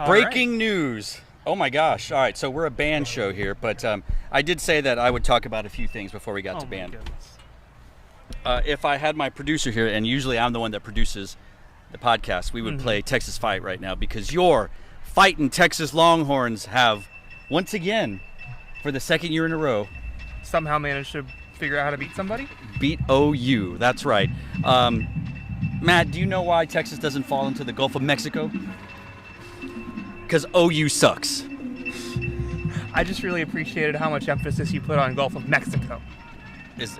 Breaking news. Oh my gosh. All right, so we're a band show here, but I did say that I would talk about a few things before we got to band. If I had my producer here, and usually I'm the one that produces the podcast, we would play Texas Fight right now, because your fighting Texas Longhorns have, once again, for the second year in a row, somehow managed to figure out how to beat somebody? Beat OU, that's right. Matt, do you know why Texas doesn't fall into the Gulf of Mexico? Because OU sucks. I just really appreciated how much emphasis you put on Gulf of Mexico. Is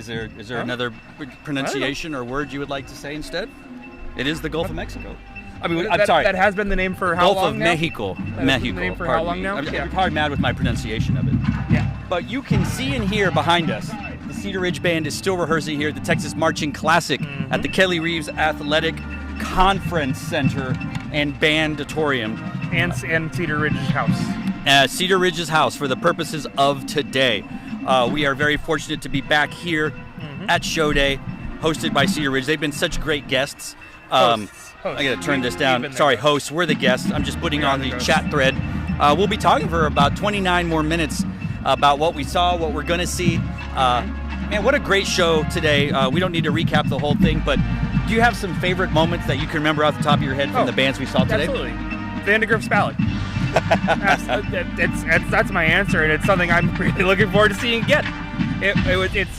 there another pronunciation or word you would like to say instead? It is the Gulf of Mexico. I mean, I'm sorry. That has been the name for how Gulf long of now? Mexico. Mexico. The name for how long now? I'm probably mad with my pronunciation of it. Yeah. But you can see and hear behind us, the Cedar Ridge Band is still rehearsing here at the Texas Marching Classic at the Kelly Reeves Athletic Conference Center and Bandatorium. And Cedar Ridge's house. Cedar Ridge's house for the purposes of today. We are very fortunate to be back here at SHOWDAY, hosted by Cedar Ridge. They've been such great guests. Hosts. I got to turn this down. Sorry, hosts. We're the guests. I'm just putting on the chat thread. We'll be talking for about 29 more minutes about what we saw, what we're going to see. Man, what a great show today. We don't need to recap the whole thing, but do you have some favorite moments that you can remember off the top of your head from the bands we saw today? Absolutely. Vandegrift's Ballad. That's my answer, and it's something I'm really looking forward to seeing again. It's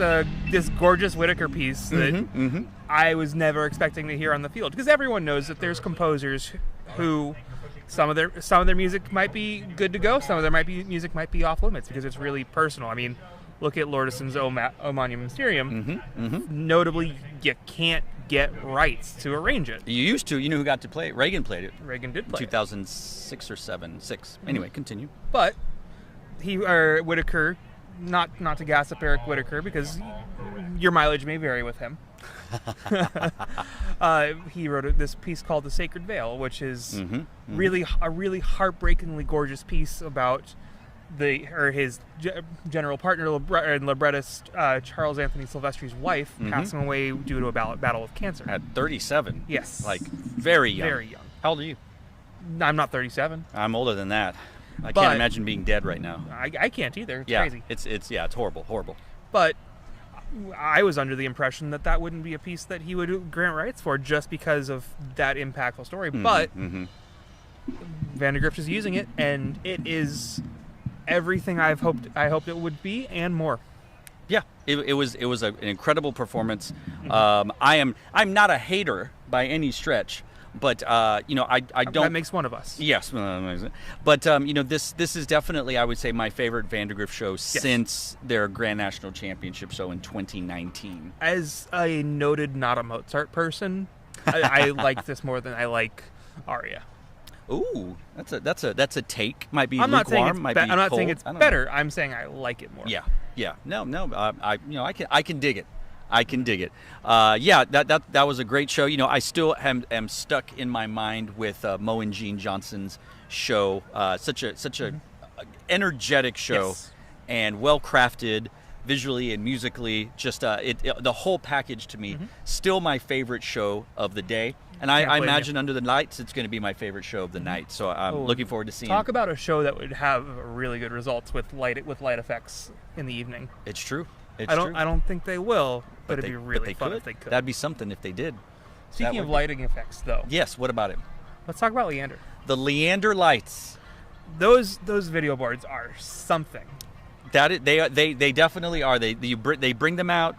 this gorgeous Whitaker piece that I was never expecting to hear on the field, because everyone knows that there's composers who some of their music might be good to go, some of their music might be off limits because it's really personal. I mean, look at Lordison's O Magnum Mysterium. Notably, you can't get rights to arrange it. You used to. You know who got to play it? Reagan played it. Reagan did play 2006 or 6. Anyway, continue. But Whitaker, not to gossip Eric Whitaker, because your mileage may vary with him. He wrote this piece called "The Sacred Veil," which is really a really heartbreakingly gorgeous piece about his general partner and librettist Charles Anthony Silvestri's wife passing away due to a battle of cancer at 37. Yes, like very young. Very young. How old are you? I'm not 37. I'm older than that. I can't imagine being dead right now. I can't either. It's crazy. It's horrible. But I was under the impression that wouldn't be a piece that he would grant rights for just because of that impactful story. But Vandegrift is using it, and it is everything I hoped it would be and more. Yeah, it was an incredible performance. I'm not a hater by any stretch, but I don't. That makes one of us. Yes, but this is definitely, I would say, my favorite Vandegrift show since their Grand National Championship show in 2019. As a noted not a Mozart person, I like this more than I like Aria. Ooh, that's a take. Might be I'm not lukewarm. I'm not saying it's better. I'm saying I like it more. Yeah. No. I can dig it. That was a great show. I still am stuck in my mind with Mo and Gene Johnson's show. Such a energetic show, and well crafted visually and musically. Just the whole package to me. Still my favorite show of the day. And I imagine Under the Lights, it's going to be my favorite show of the night. So I'm looking forward to seeing. Talk about a show that would have really good results with light effects in the evening. It's true. I don't think they will, but it'd be really fun if they could. That'd be something if they did. Speaking of lighting effects, though. Yes. What about it? Let's talk about Leander. The Leander lights. Those video boards are something. They definitely are. They bring them out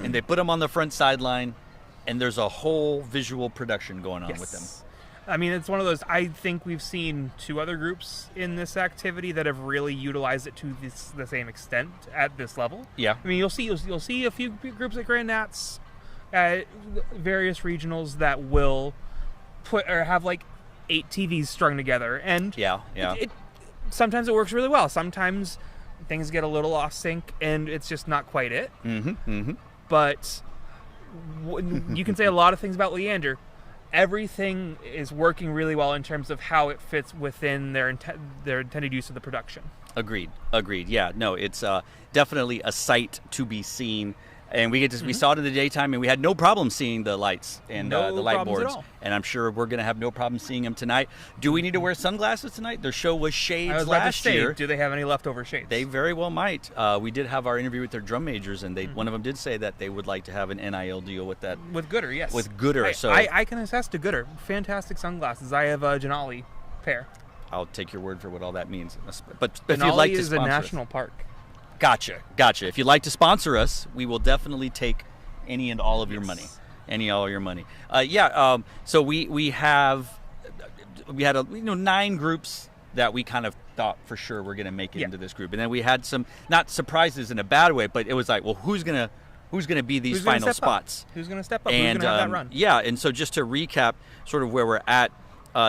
and they put them on the front sideline. And there's a whole visual production going on with them. I mean, it's one of those, I think we've seen two other groups in this activity that have really utilized it to the same extent at this level. Yeah. I mean, you'll see a few groups at Grand Nats at various regionals that will put or have like 8 TVs strung together. And sometimes it works really well. Sometimes things get a little off sync and it's just not quite it. But you can say a lot of things about Leander. Everything is working really well in terms of how it fits within their intended use of the production. Agreed. Yeah, no, it's definitely a sight to be seen. And we saw it in the daytime, and we had no problem seeing the lights and the light boards. And I'm sure we're going to have no problem seeing them tonight. Do we need to wear sunglasses tonight? Their show was shades last year. Do they have any leftover shades? They very well might. We did have our interview with their drum majors, and one of them did say that they would like to have an NIL deal with that. With Gooder, yes. With Gooder. I can attest to Gooder. Fantastic sunglasses. I have a Denali pair. I'll take your word for what all that means. But if Denali you'd like to is sponsor a national park. Gotcha. If you'd like to sponsor us, we will definitely take any and all of your money. So we had 9 groups that we kind of thought for sure were going to make it into this group, and then we had some not surprises in a bad way, but it was like, well, who's gonna be these final spots? Who's gonna step up? Who's gonna have that run? Yeah, and so just to recap, sort of where we're at.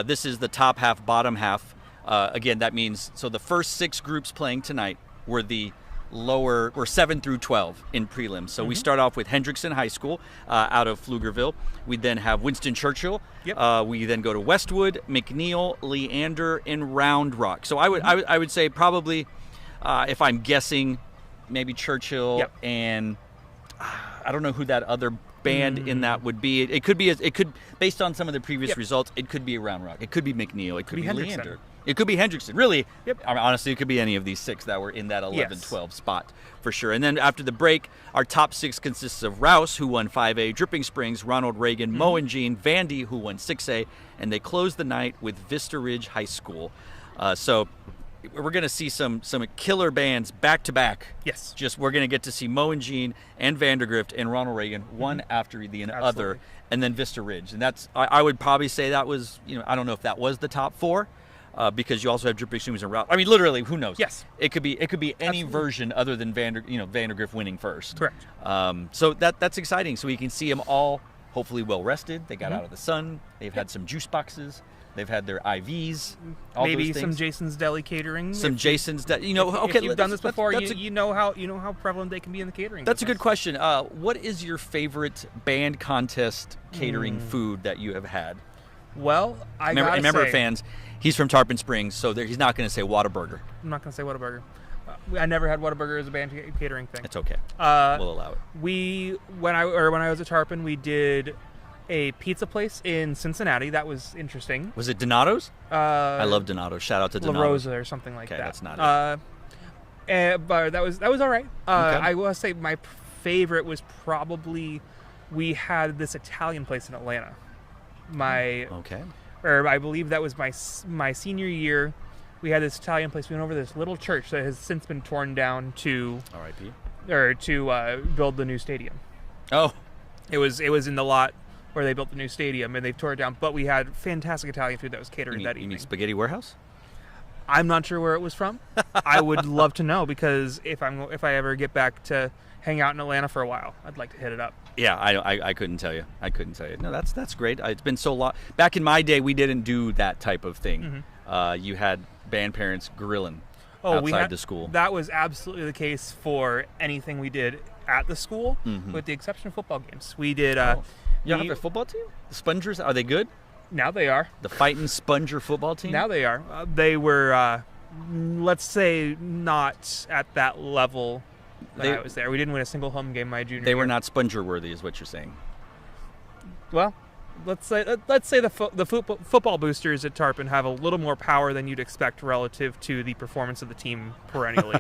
This is the top half, bottom half. Again, that means the first 6 groups playing tonight were the lower, or 7 through 12 in prelims. So we start off with Hendrickson High School out of Pflugerville. We then have Winston Churchill. Yep. We then go to Westwood, McNeil, Leander, and Round Rock. So I would say probably, if I'm guessing, maybe Churchill and I don't know who that other band in that would be. It could based on some of the previous results, it could be Round Rock. It could be McNeil. It could be Leander. It could be Hendrickson. Really, I mean, honestly, it could be any of these 6 that were in that 11-12 spot for sure. And then after the break, our top 6 consists of Rouse, who won 5A, Dripping Springs, Ronald Reagan, Moengene, Vandy, who won 6A, and they closed the night with Vista Ridge High School. So we're going to see some killer bands back to back. Yes. We're going to get to see Moengene and Vandergrift and Ronald Reagan, one after the other, and then Vista Ridge. And that's, I would probably say that was, I don't know if that was the top 4. Because you also have Dripping Springs and Route. I mean, literally, who knows? Yes, it could be any version other than Vandergrift winning first. Correct. So that's exciting. So we can see them all hopefully well rested. They got out of the sun. They've had some juice boxes. They've had their IVs. Maybe some Jason's Deli catering. Okay. If you've done this before, you know how prevalent they can be in the catering. That's a good question. What is your favorite band contest catering food that you have had? Well, remember, fans. He's from Tarpon Springs, so he's not going to say Whataburger. I'm not going to say Whataburger. I never had Whataburger as a band catering thing. It's okay. We'll allow it. When I was at Tarpon, we did a pizza place in Cincinnati. That was interesting. Was it Donato's? I love Donato's. Shout out to Donato's. La Rosa or something like that. Okay, that's not it. But that was all right. I will say my favorite was probably we had this Italian place in Atlanta. I believe that was my senior year. We had this Italian place. We went over to this little church that has since been torn down to R.I.P. or to build the new stadium. Oh, it was in the lot where they built the new stadium, and they've torn it down. But we had fantastic Italian food that was catered that evening. You mean Spaghetti Warehouse? I'm not sure where it was from. I would love to know, because if I ever get back to hang out in Atlanta for a while, I'd like to hit it up. Yeah, I couldn't tell you. No, that's great. It's been so long. Back in my day, we didn't do that type of thing. You had band parents grilling outside the school. That was absolutely the case for anything we did at the school, with the exception of football games. We did. You have a football team? The Spongers, are they good? Now they are. The Fightin' Sponger football team? Now they are. They were, let's say, not at that level that I was there. We didn't win a single home game my junior year. They were not Sponger worthy, is what you're saying. Well, let's say the football boosters at Tarpon have a little more power than you'd expect relative to the performance of the team perennially.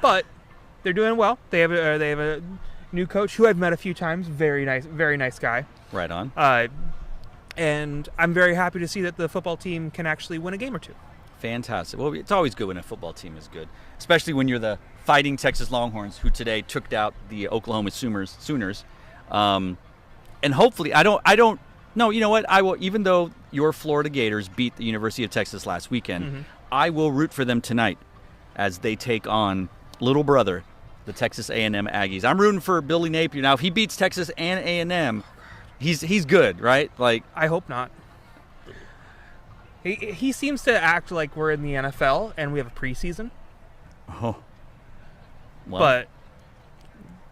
But they're doing well. They have a new coach who I've met a few times. Very nice guy. Right on. And I'm very happy to see that the football team can actually win a game or two. Fantastic. Well, it's always good when a football team is good, especially when you're the Fighting Texas Longhorns, who today took out the Oklahoma Sooners. And hopefully, I don't. No, you know what? I will. Even though your Florida Gators beat the University of Texas last weekend, I will root for them tonight as they take on little brother, the Texas A&M Aggies. I'm rooting for Billy Napier. Now, if he beats Texas and A&M, he's good, right? Like, I hope not. He seems to act like we're in the NFL and we have a preseason. Oh. Well, but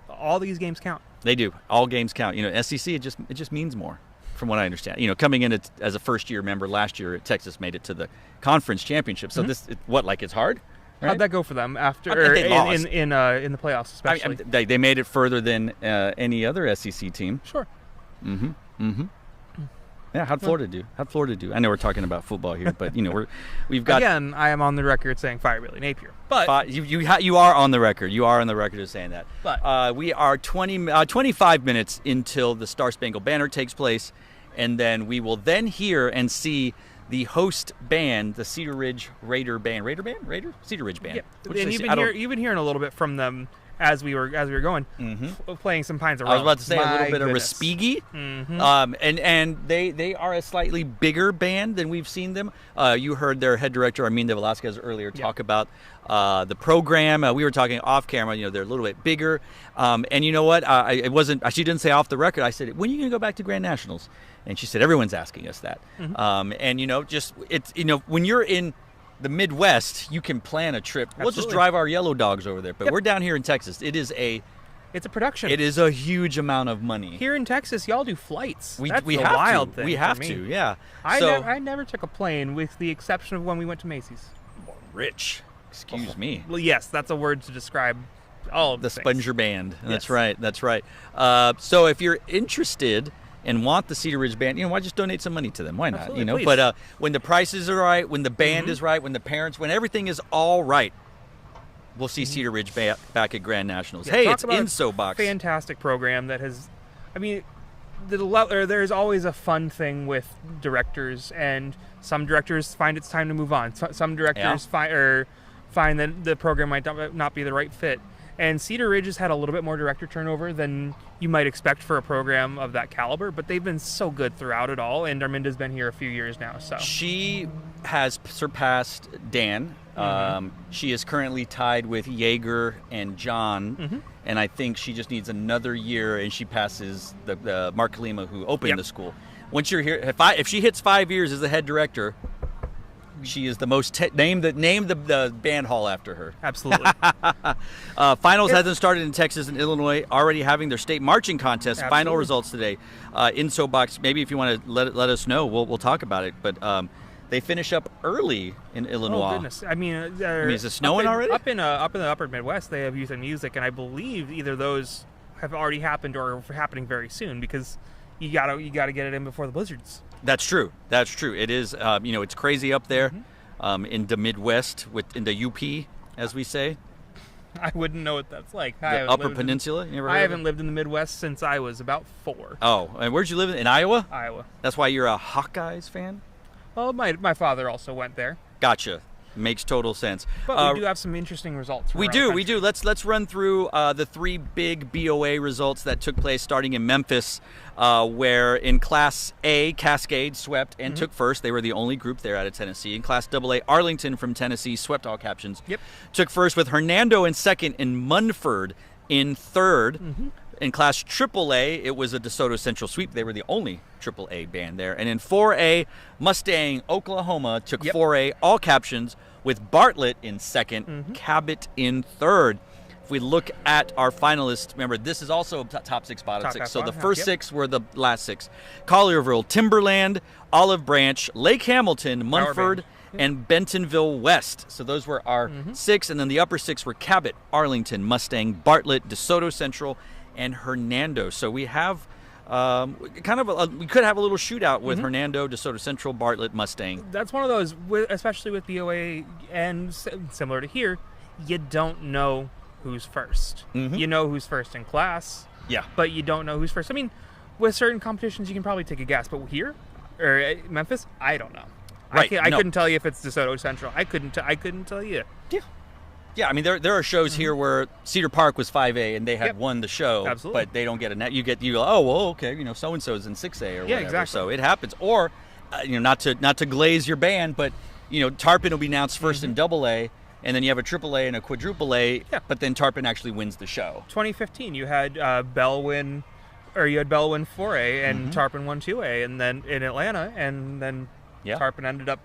all these games count. They do. All games count. SEC, it just means more, from what I understand. Coming in as a first-year member last year, Texas made it to the conference championship. So it's hard? Right? How'd that go for them after they lost. in the playoffs, especially? They made it further than any other SEC team. Sure. Yeah, how'd Florida do? I know we're talking about football here, but we've got. Again, I am on the record saying fire Billy Napier, but you are on the record. You are on the record of saying that. But we are 25 minutes until the Star Spangled Banner takes place, and then we will then hear and see the host band, the Cedar Ridge Cedar Ridge Band. Yeah. And you've been hearing a little bit from them as we were going, playing some Pines of Rome. I was about to say My a little bit goodness. of Respighi. And they are a slightly bigger band than we've seen them. You heard their head director, Arminda Velasquez, earlier talk about the program. We were talking off camera. They're a little bit bigger. And you know what? She didn't say off the record. I said, when are you going to go back to Grand Nationals? And she said, everyone's asking us that. And when you're in the Midwest, you can plan a trip. Absolutely. We'll just drive our yellow dogs over there. But we're down here in Texas. It's a production. It is a huge amount of money. Here in Texas, y'all do flights. We That's have a wild to. thing. We have for me. to, yeah. I never took a plane, with the exception of when we went to Macy's. Rich. Excuse me. Well, yes, that's a word to describe all of the things. Sponger Band. That's Yes. right. So if you're interested and want the Cedar Ridge Band, why just donate some money to them? Why not? Absolutely, please. But when the prices are right, when the band is right, when the parents, when everything is all right, we'll see Cedar Ridge back at Grand Nationals. Yeah, hey, talk it's about InsoBox. Fantastic program that has, there's always a fun thing with directors, and some directors find it's time to move on. Some directors find that the program might not be the right fit. And Cedar Ridge has had a little bit more director turnover than you might expect for a program of that caliber, but they've been so good throughout it all, and Arminda's been here a few years now. So she has surpassed Dan. She is currently tied with Yeager and John, and I think she just needs another year, and she passes the Mark Kalima, who opened the school. Once you're here, if she hits 5 years as the head director, she is the most name the band hall after her. Absolutely. Finals hasn't started in Texas and Illinois, already having their state marching contest. Absolutely. Final results today. InsoBox, maybe if you want to let us know, we'll talk about it. But they finish up early in Illinois. Oh goodness! Is it snowing already? Up in the upper Midwest, they have Youth and Music, and I believe either those have already happened or are happening very soon, because you gotta get it in before the blizzards. That's true. It is. It's crazy up there in the Midwest, in the UP, as we say. I wouldn't know what that's like. The Upper Peninsula. I haven't lived in the Midwest since I was about 4. Oh, and where'd you live in Iowa? Iowa. That's why you're a Hawkeyes fan? Well, my father also went there. Gotcha. Makes total sense. But we do have some interesting results. We do. Let's run through the 3 big BOA results that took place starting in Memphis, where in Class A, Cascade swept and took first. They were the only group there out of Tennessee. In Class AA, Arlington from Tennessee swept all captions. Yep. Took first with Hernando in second and Munford in third. In Class AAA, it was a DeSoto Central sweep. They were the only AAA band there. And in 4A, Mustang, Oklahoma took 4A, all captions, with Bartlett in second, Cabot in third. If we look at our finalists, remember, this is also top 6, bottom 6. So the first 6 were the last 6. Collierville, Timberland, Olive Branch, Lake Hamilton, Munford, and Bentonville West. So those were our 6. And then the upper 6 were Cabot, Arlington, Mustang, Bartlett, DeSoto Central, and Hernando. So we have we could have a little shootout with Hernando, DeSoto Central, Bartlett, Mustang. That's one of those, especially with BOA and similar to here, you don't know who's first. You know who's first in class, but you don't know who's first. I mean, with certain competitions, you can probably take a guess, but here, or Memphis, I don't know. Right. I couldn't tell you if it's DeSoto Central. I couldn't tell you. Yeah, I mean, there are shows here where Cedar Park was 5A and they had won the show, Absolutely. but they don't get a net. You go, oh, well, okay, so and so's in 6A or whatever. Exactly. So it happens. Or, not to glaze your band, but Tarpon will be announced first in AA, and then you have a AAA and a quadruple A. But then Tarpon actually wins the show. 2015, you had Bell win 4A and Tarpon won 2A, and then in Atlanta, and then Tarpon ended up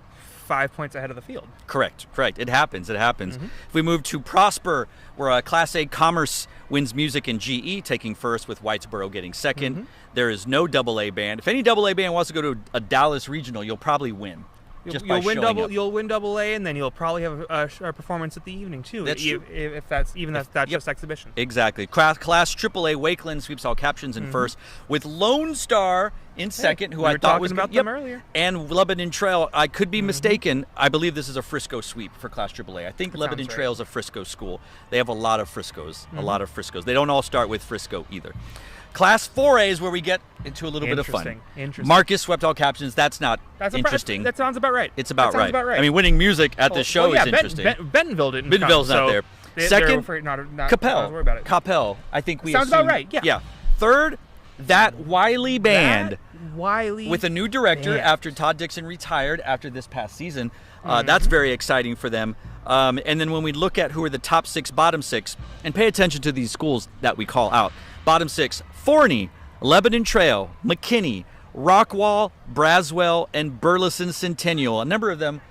5 points ahead of the field. Correct. It happens. If we move to Prosper, where Class A Commerce wins music and GE, taking first with Whitesboro getting second. There is no AA band. If any AA band wants to go to a Dallas regional, you'll probably win. You'll win double A, and then you'll probably have a performance at the evening too. That's true. If that's just exhibition. Exactly. Class AAA Wakeland sweeps all captions in first, with Lone Star in second, who I thought was about them earlier, and Lebanon Trail. I could be mistaken. I believe this is a Frisco sweep for Class AAA. I think Lebanon Trail is a Frisco school. They have a lot of Friscos. A lot of Friscos. They don't all start with Frisco either. Class 4A is where we get into a little bit of fun. Interesting. Marcus swept all captions. That's interesting. That sounds about right. It's about right. I mean, winning music at this show is interesting. Bentonville didn't. Bentonville's not there. Second, Capel. Worry about it. Capel. I think we sounds about right. Yeah. Third, that Wiley band. With a new director after Todd Dixon retired after this past season. That's very exciting for them. And then when we look at who are the top 6, bottom 6, and pay attention to these schools that we call out. Bottom 6, Forney, Lebanon Trail, McKinney, Rockwall, Braswell, and Burleson Centennial. A number of them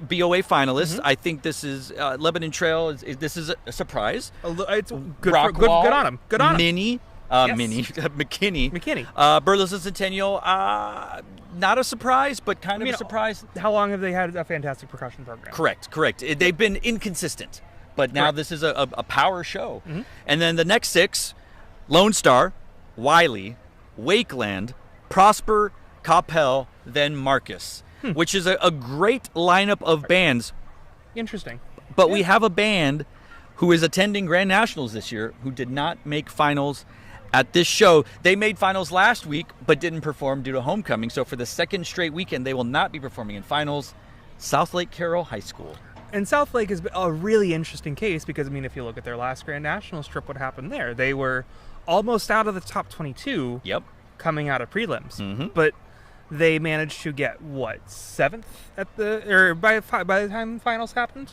BOA finalists. I think this is Lebanon Trail. This is a surprise. It's good on them. Good on them. Minnie. McKinney. Burleson Centennial, not a surprise, but kind of a surprise. How long have they had a fantastic percussion program? Correct. They've been inconsistent, but now this is a power show. And then the next 6, Lone Star, Wiley, Wakeland, Prosper, Capel, then Marcus, which is a great lineup of bands. Interesting. But we have a band who is attending Grand Nationals this year who did not make finals at this show. They made finals last week, but didn't perform due to homecoming. So for the second straight weekend, they will not be performing in finals. South Lake Carroll High School. And South Lake is a really interesting case because, I mean, if you look at their last Grand Nationals trip, what happened there? They were almost out of the top 22 coming out of prelims. But they managed to get, 7th by the time finals happened?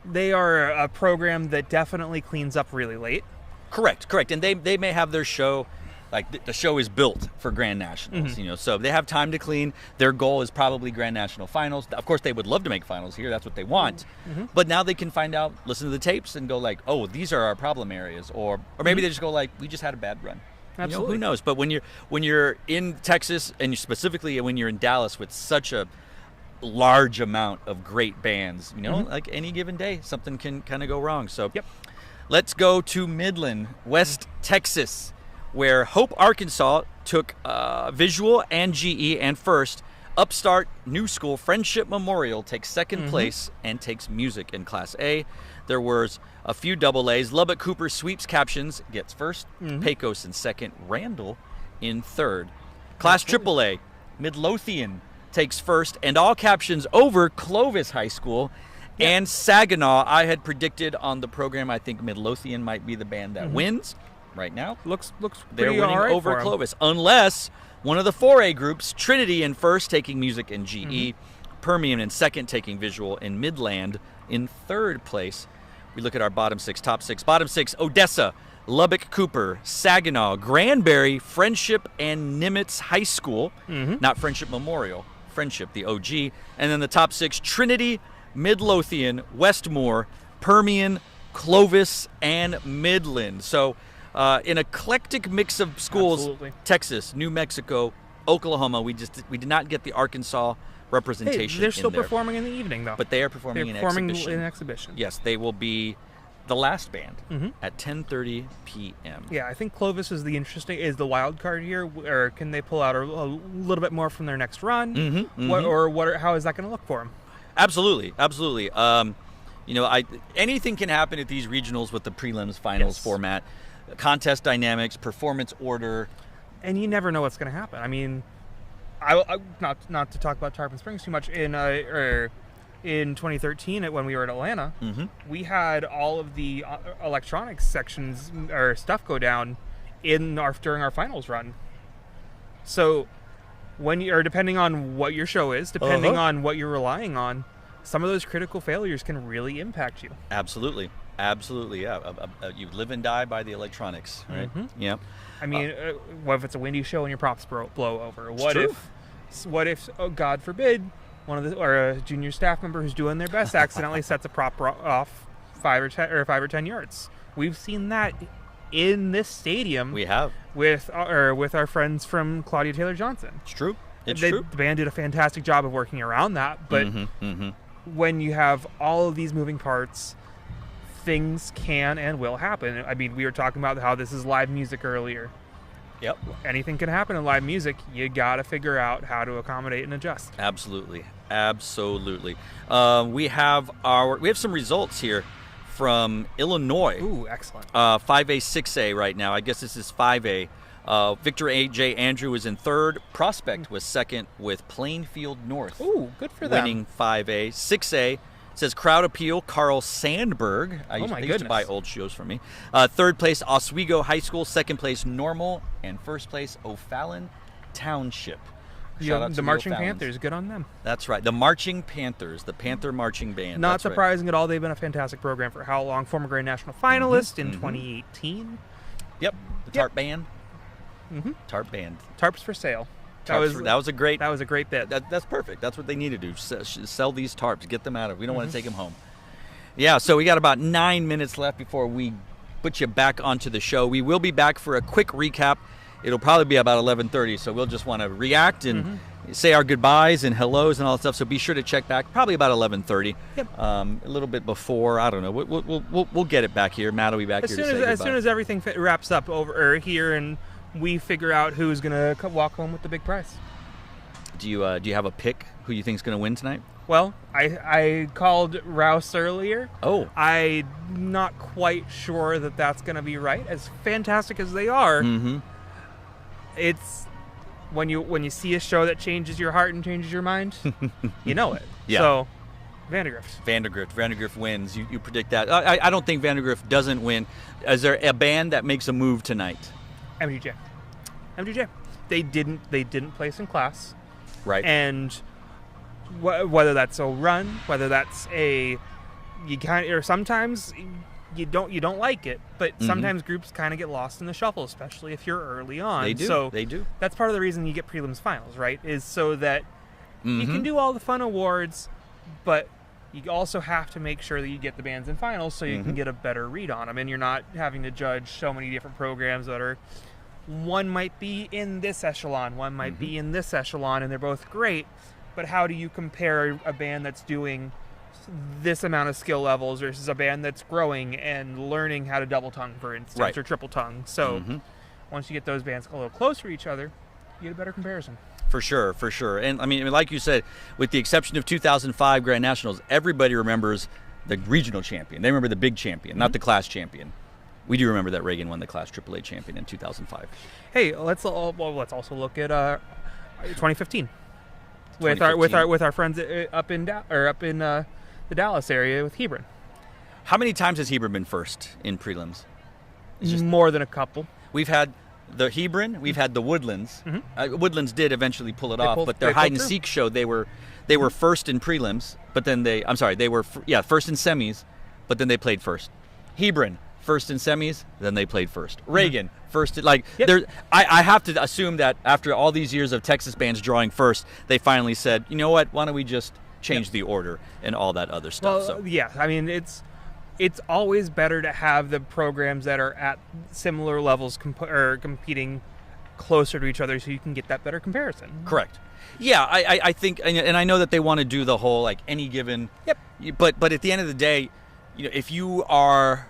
They are a program that definitely cleans up really late. Correct. And they may have their show, like the show is built for Grand Nationals, so they have time to clean. Their goal is probably Grand National finals. Of course, they would love to make finals here. That's what they want. But now they can find out, listen to the tapes and go like, oh, these are our problem areas. Or maybe they just go like, we just had a bad run. Absolutely. Who knows? But when you're in Texas, and specifically when you're in Dallas with such a large amount of great bands, like any given day, something can kind of go wrong. So let's go to Midland, West Texas, where Hope, Arkansas took visual and GE and first. Upstart New School Friendship Memorial takes second place and takes music in Class A. There was a few double A's. Lubbock Cooper sweeps captions, gets first. Pecos in second. Randall in third. Class AAA, Midlothian takes first and all captions over Clovis High School. And Saginaw, I had predicted on the program, I think Midlothian might be the band that wins. Right now, looks they're pretty winning over Clovis, unless one of the 4A groups, Trinity in first, taking music in GE, Permian in second, taking visual, in Midland in third place. We look at our bottom 6, top 6. Bottom 6, Odessa, Lubbock Cooper, Saginaw, Granbury, Friendship, and Nimitz High School. Not Friendship Memorial, Friendship, the OG. And then the top 6, Trinity, Midlothian, Westmore, Permian, Clovis, and Midland. So an eclectic mix of schools. Absolutely. Texas, New Mexico, Oklahoma. We did not get the Arkansas representation. They're still performing in the evening, though. But they are performing in exhibition. Yes, they will be the last band at 10:30 p.m. Yeah, I think Clovis is the wild card here, or can they pull out a little bit more from their next run? How is that going to look for them? Absolutely. Anything can happen at these regionals with the prelims finals format. Contest dynamics, performance order, and you never know what's going to happen. I mean, I not to talk about Tarpon Springs too much. In 2013, when we were at Atlanta, we had all of the electronics sections or stuff go down during our finals run. So depending on what your show is, depending on what you're relying on, some of those critical failures can really impact you. Absolutely, yeah. You live and die by the electronics, right? Yeah. I mean, what if it's a windy show and your props blow over? What if, oh, God forbid, a junior staff member who's doing their best accidentally sets a prop off 5 or 10 yards? We've seen that in this stadium. We have with our friends from Claudia Taylor Johnson. It's true. It's true. The band did a fantastic job of working around that, but when you have all of these moving parts, things can and will happen. I mean, we were talking about how this is live music earlier. Yep. Anything can happen in live music. You got to figure out how to accommodate and adjust. Absolutely. We have some results here from Illinois. Ooh, excellent. 5A, 6A right now. I guess this is 5A. Victor A.J. Andrew was in third. Prospect was second with Plainfield North. Ooh, good for them. Winning 5A. 6A says Crowd Appeal, Carl Sandberg. They used to buy old shows from me. Third place, Oswego High School. Second place, Normal. And first place, O'Fallon Township. Shout out to the Marching Panthers. Good on them. That's right. The Marching Panthers, the Panther Marching Band. Not surprising at all. They've been a fantastic program for how long? Former Grand National finalist in 2018. Yep. The Tarp Band. Tarp Band. Tarps for sale. That was a great bit. That's perfect. That's what they need to do. Sell these tarps. Get them out of. We don't want to take them home. Yeah. So we got about 9 minutes left before we put you back onto the show. We will be back for a quick recap. It'll probably be about 11:30. So we'll just want to react and say our goodbyes and hellos and all that stuff. So be sure to check back. Probably about 11:30. Yep. A little bit before. I don't know. We'll get it back here. Matt will be back here to say goodbye. As soon as everything wraps up over here and we figure out who's going to walk home with the big prize. Do you have a pick who you think is going to win tonight? Well, I called Rouse earlier. Oh. I'm not quite sure that that's going to be right. As fantastic as they are, it's when you see a show that changes your heart and changes your mind, you know it. Yeah. So, Vandergrift. Vandergrift wins. You predict that. I don't think Vandergrift doesn't win. Is there a band that makes a move tonight? MGJ. They didn't place in class. Right. And whether that's a run, whether that's or sometimes you don't like it, but sometimes groups kind of get lost in the shuffle, especially if you're early on. They do. So they do. That's part of the reason you get prelims finals, right? Is so that you can do all the fun awards, but you also have to make sure that you get the bands in finals so you can get a better read on them, and you're not having to judge so many different programs that are. One might be in this echelon, one might be in this echelon, and they're both great, but how do you compare a band that's doing this amount of skill levels versus a band that's growing and learning how to double tongue, for instance, or triple tongue? So once you get those bands a little closer to each other, you get a better comparison. For sure. And I mean, like you said, with the exception of 2005 Grand Nationals, everybody remembers the regional champion. They remember the big champion, not the class champion. We do remember that Reagan won the Class AAA champion in 2005. Hey, let's also look at 2015 with our friends up in the Dallas area with Hebron. How many times has Hebron been first in prelims? More than a couple. We've had the Hebron, we've had the Woodlands. Woodlands did eventually pull it off, but their hide and seek show they were first in prelims, but then they were first in semis, but then they played first. Hebron first in semis, then they played first. Reagan, first. I have to assume that after all these years of Texas bands drawing first, they finally said, you know what, why don't we just change the order and all that other stuff. Well, yeah, I mean, it's always better to have the programs that are at similar levels competing closer to each other so you can get that better comparison. Correct. Yeah, I think, and I know that they want to do the whole, like, any given. Yep. But at the end of the day, if you are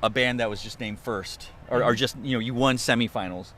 a band that was just named first, or just you won semifinals,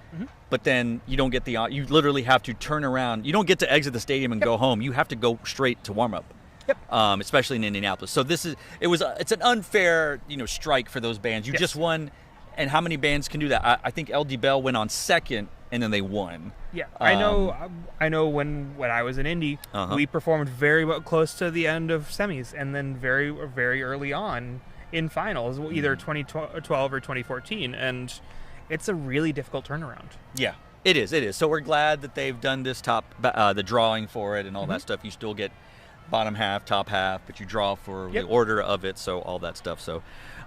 but then you don't get you literally have to turn around. You don't get to exit the stadium and go home. You have to go straight to warm up. Yep. Especially in Indianapolis. So it's an unfair strike for those bands. You just won, and how many bands can do that? I think LD Bell went on second, and then they won. Yeah, I know. When I was in Indy, we performed very close to the end of semis, and then very very early on in finals, either 2012 or 2014, and it's a really difficult turnaround. Yeah, it is. So we're glad that they've done this the drawing for it and all that stuff. You still get bottom half, top half, but you draw for the order of it, so all that stuff. So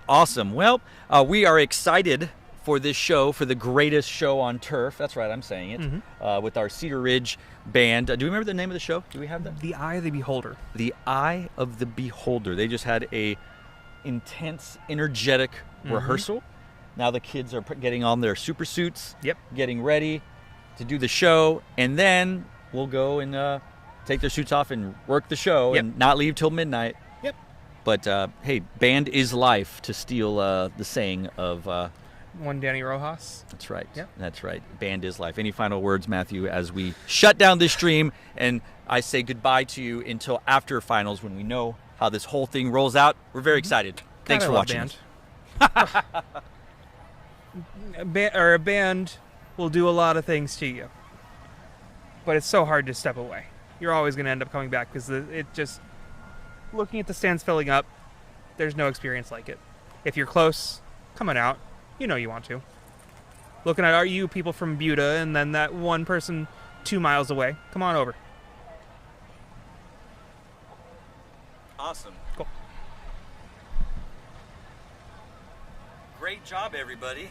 awesome. Well, we are excited for this show, for the greatest show on turf. That's right, I'm saying it. With our Cedar Ridge band. Do we remember the name of the show? Do we have that? The Eye of the Beholder. The Eye of the Beholder. They just had a intense, energetic rehearsal. Now the kids are getting on their super suits, getting ready to do the show, and then will go and take their suits off and work the show and not leave till midnight. Yep. But hey, band is life, to steal the saying of one Danny Rojas. That's right. Yep. That's right. Band is life. Any final words, Matthew, as we shut down this stream and I say goodbye to you until after finals when we know how this whole thing rolls out? We're very excited. Thanks for watching. A band will do a lot of things to you, but it's so hard to step away. You're always going to end up coming back because it just, looking at the stands filling up, there's no experience like it. If you're close, coming out, you know you want to. Looking at you people from Buda and then that one person 2 miles away, come on over. Awesome. Cool. Great job, everybody.